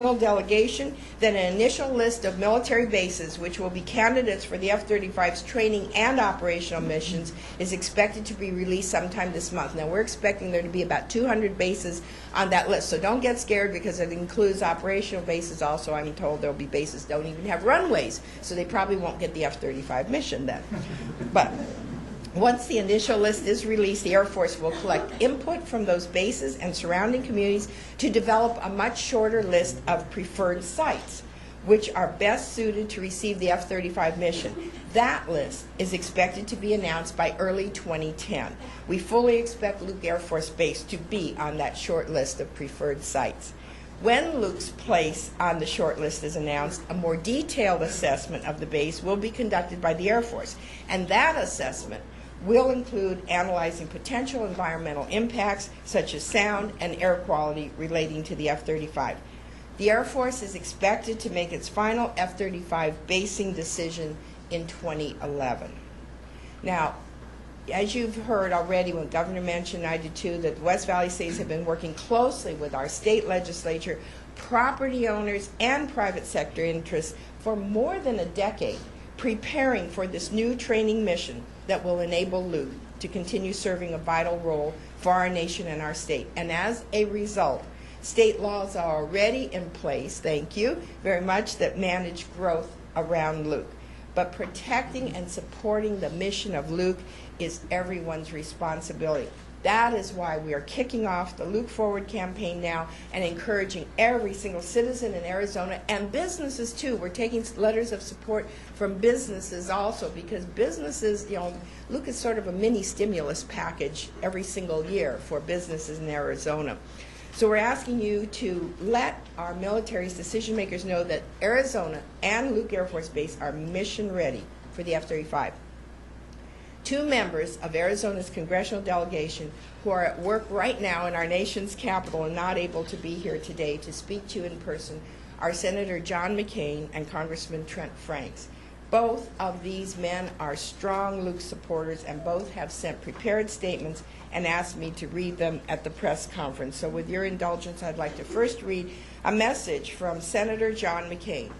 delegation that an initial list of military bases which will be candidates for the F-35's training and operational missions is expected to be released sometime this month. Now we're expecting there to be about 200 bases on that list, so don't get scared because it includes operational bases. Also, I'm told there'll be bases that don't even have runways, so they probably won't get the F-35 mission then. But once the initial list is released, the Air Force will collect input from those bases and surrounding communities to develop a much shorter list of preferred sites, which are best suited to receive the F-35 mission. That list is expected to be announced by early 2010. We fully expect Luke Air Force Base to be on that short list of preferred sites. When Luke's place on the short list is announced, a more detailed assessment of the base will be conducted by the Air Force, and that assessment will include analyzing potential environmental impacts such as sound and air quality relating to the F-35. The Air Force is expected to make its final F-35 basing decision in 2011. Now, as you've heard already when Governor mentioned, I did too, that the West Valley states have been working closely with our state legislature, property owners, and private sector interests for more than a decade, preparing for this new training mission that will enable Luke to continue serving a vital role for our nation and our state. And as a result, state laws are already in place, thank you very much, that manage growth around Luke. But protecting and supporting the mission of Luke is everyone's responsibility. That is why we are kicking off the Luke Forward campaign now and encouraging every single citizen in Arizona and businesses too. We're taking letters of support from businesses also because businesses, Luke is sort of a mini stimulus package every single year for businesses in Arizona. So we're asking you to let our military's decision makers know that Arizona and Luke Air Force Base are mission ready for the F-35. Two members of Arizona's congressional delegation who are at work right now in our nation's capital and not able to be here today to speak to you in person are Senator John McCain and Congressman Trent. Both of these men are strong Luke supporters and both have sent prepared statements and asked me to read them at the press conference. So with your indulgence, I'd like to first read a message from Senator John McCain.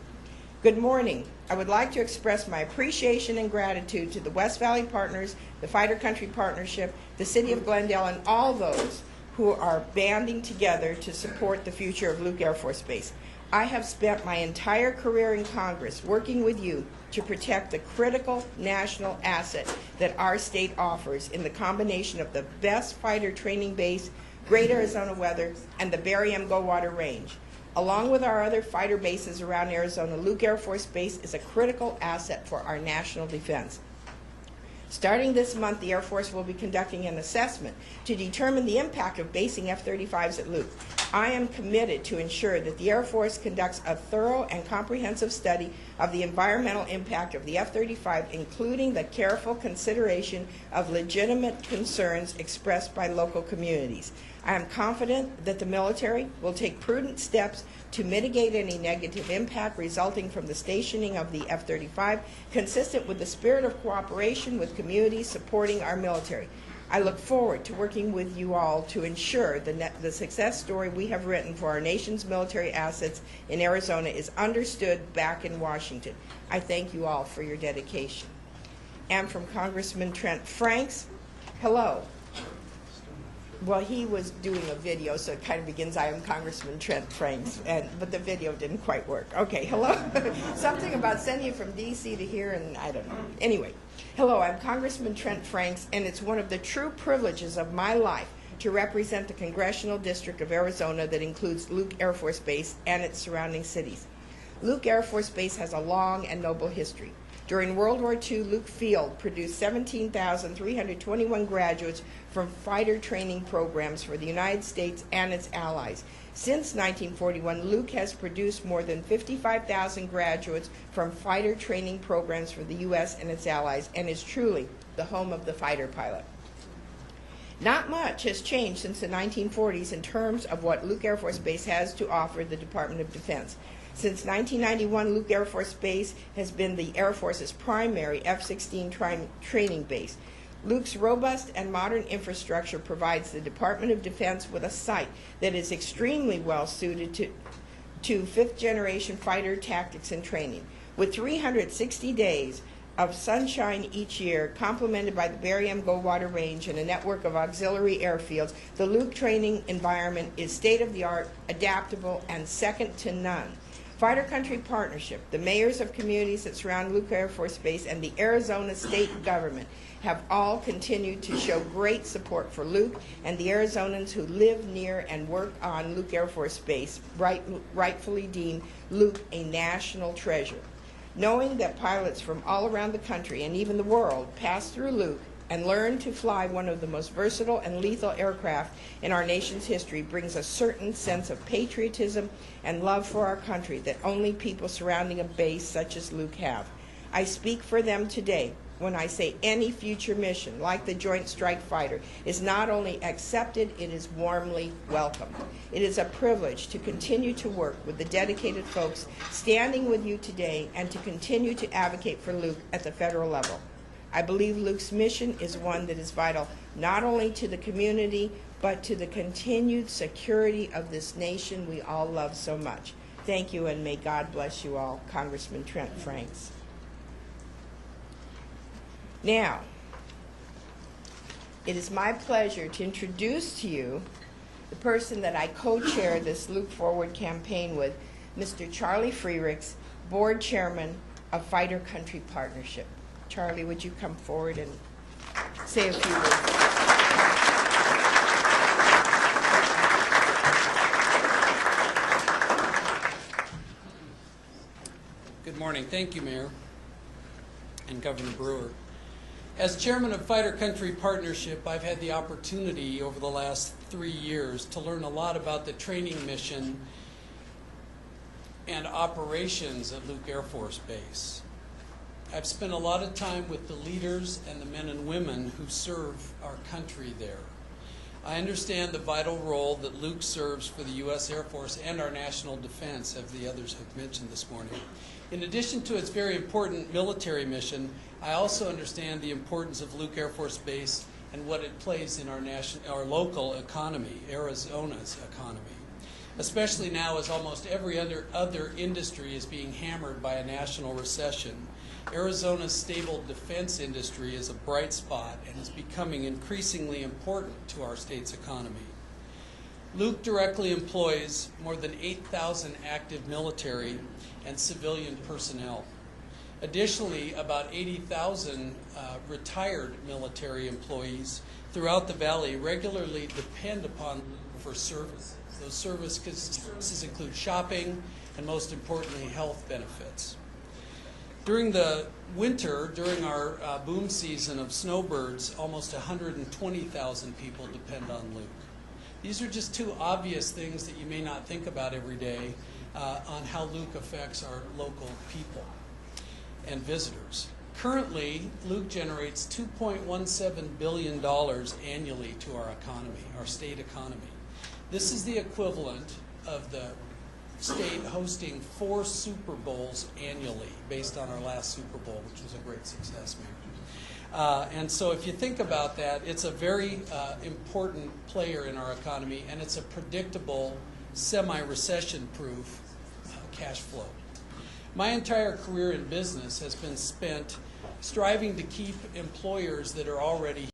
Good morning. I would like to express my appreciation and gratitude to the West Valley Partners, the Fighter Country Partnership, the City of Glendale, and all those who are banding together to support the future of Luke Air Force Base. I have spent my entire career in Congress working with you to protect the critical national asset that our state offers in the combination of the best fighter training base, great Arizona weather, and the Barry M. Goldwater Range. Along with our other fighter bases around Arizona, Luke Air Force Base is a critical asset for our national defense. Starting this month, the Air Force will be conducting an assessment to determine the impact of basing F-35s at Luke. I am committed to ensure that the Air Force conducts a thorough and comprehensive study of the environmental impact of the F-35, including the careful consideration of legitimate concerns expressed by local communities. I am confident that the military will take prudent steps to mitigate any negative impact resulting from the stationing of the F-35, consistent with the spirit of cooperation with communities supporting our military. I look forward to working with you all to ensure the success story we have written for our nation's military assets in Arizona is understood back in Washington. I thank you all for your dedication. And from Congressman Trent Franks, hello. Well, he was doing a video, so it kind of begins, I am Congressman Trent Franks, but the video didn't quite work. Okay, hello. Something about sending you from D.C. to here, and I don't know. Anyway, hello, I'm Congressman Trent Franks, and it's one of the true privileges of my life to represent the congressional district of Arizona that includes Luke Air Force Base and its surrounding cities. Luke Air Force Base has a long and noble history. During World War II, Luke Field produced 17,321 graduates from fighter training programs for the United States and its allies. Since 1941, Luke has produced more than 55,000 graduates from fighter training programs for the U.S. and its allies and is truly the home of the fighter pilot. Not much has changed since the 1940s in terms of what Luke Air Force Base has to offer the Department of Defense. Since 1991, Luke Air Force Base has been the Air Force's primary F-16 training base. Luke's robust and modern infrastructure provides the Department of Defense with a site that is extremely well suited to to fifth-generation fighter tactics and training. With 360 days of sunshine each year, complemented by the Barry M. Goldwater Range and a network of auxiliary airfields, the Luke training environment is state-of-the-art, adaptable, and second to none. Fighter Country Partnership, the mayors of communities that surround Luke Air Force Base, and the Arizona state government have all continued to show great support for Luke and the Arizonans who live near and work on Luke Air Force Base, rightfully deem Luke a national treasure. Knowing that pilots from all around the country and even the world pass through Luke and learn to fly one of the most versatile and lethal aircraft in our nation's history brings a certain sense of patriotism and love for our country that only people surrounding a base such as Luke have. I speak for them today when I say any future mission, like the Joint Strike Fighter, is not only accepted, it is warmly welcomed. It is a privilege to continue to work with the dedicated folks standing with you today and to continue to advocate for Luke at the federal level. I believe Luke's mission is one that is vital not only to the community, but to the continued security of this nation we all love so much. Thank you, and may God bless you all. Congressman Trent Franks. Now, it is my pleasure to introduce to you the person that I co-chair this Luke Forward campaign with, Mr. Charley Freericks, Board Chairman of Fighter Country Partnership. Charley, would you come forward and say a few words? Good morning. Thank you, Mayor and Governor Brewer. As chairman of Fighter Country Partnership, I've had the opportunity over the last 3 years to learn a lot about the training mission and operations at Luke Air Force Base. I've spent a lot of time with the leaders and the men and women who serve our country there. I understand the vital role that Luke serves for the U.S. Air Force and our national defense, as the others have mentioned this morning. In addition to its very important military mission, I also understand the importance of Luke Air Force Base and what it plays in our local economy, Arizona's economy. Especially now as almost every other industry is being hammered by a national recession. Arizona's stable defense industry is a bright spot and is becoming increasingly important to our state's economy. Luke directly employs more than 8,000 active military and civilian personnel. Additionally, about 80,000 retired military employees throughout the valley regularly depend upon Luke for services. Those services include shopping and, most importantly, health benefits. During the winter, during our boom season of snowbirds, almost 120,000 people depend on Luke. These are just two obvious things that you may not think about every day on how Luke affects our local people and visitors. Currently, Luke generates $2.17 billion annually to our economy, our state economy. This is the equivalent of the state hosting 4 Super Bowls annually, based on our last Super Bowl, which was a great success, Mayor. And so if you think about that, it's a very important player in our economy, and it's a predictable, semi-recession-proof cash flow. My entire career in business has been spent striving to keep employers that are already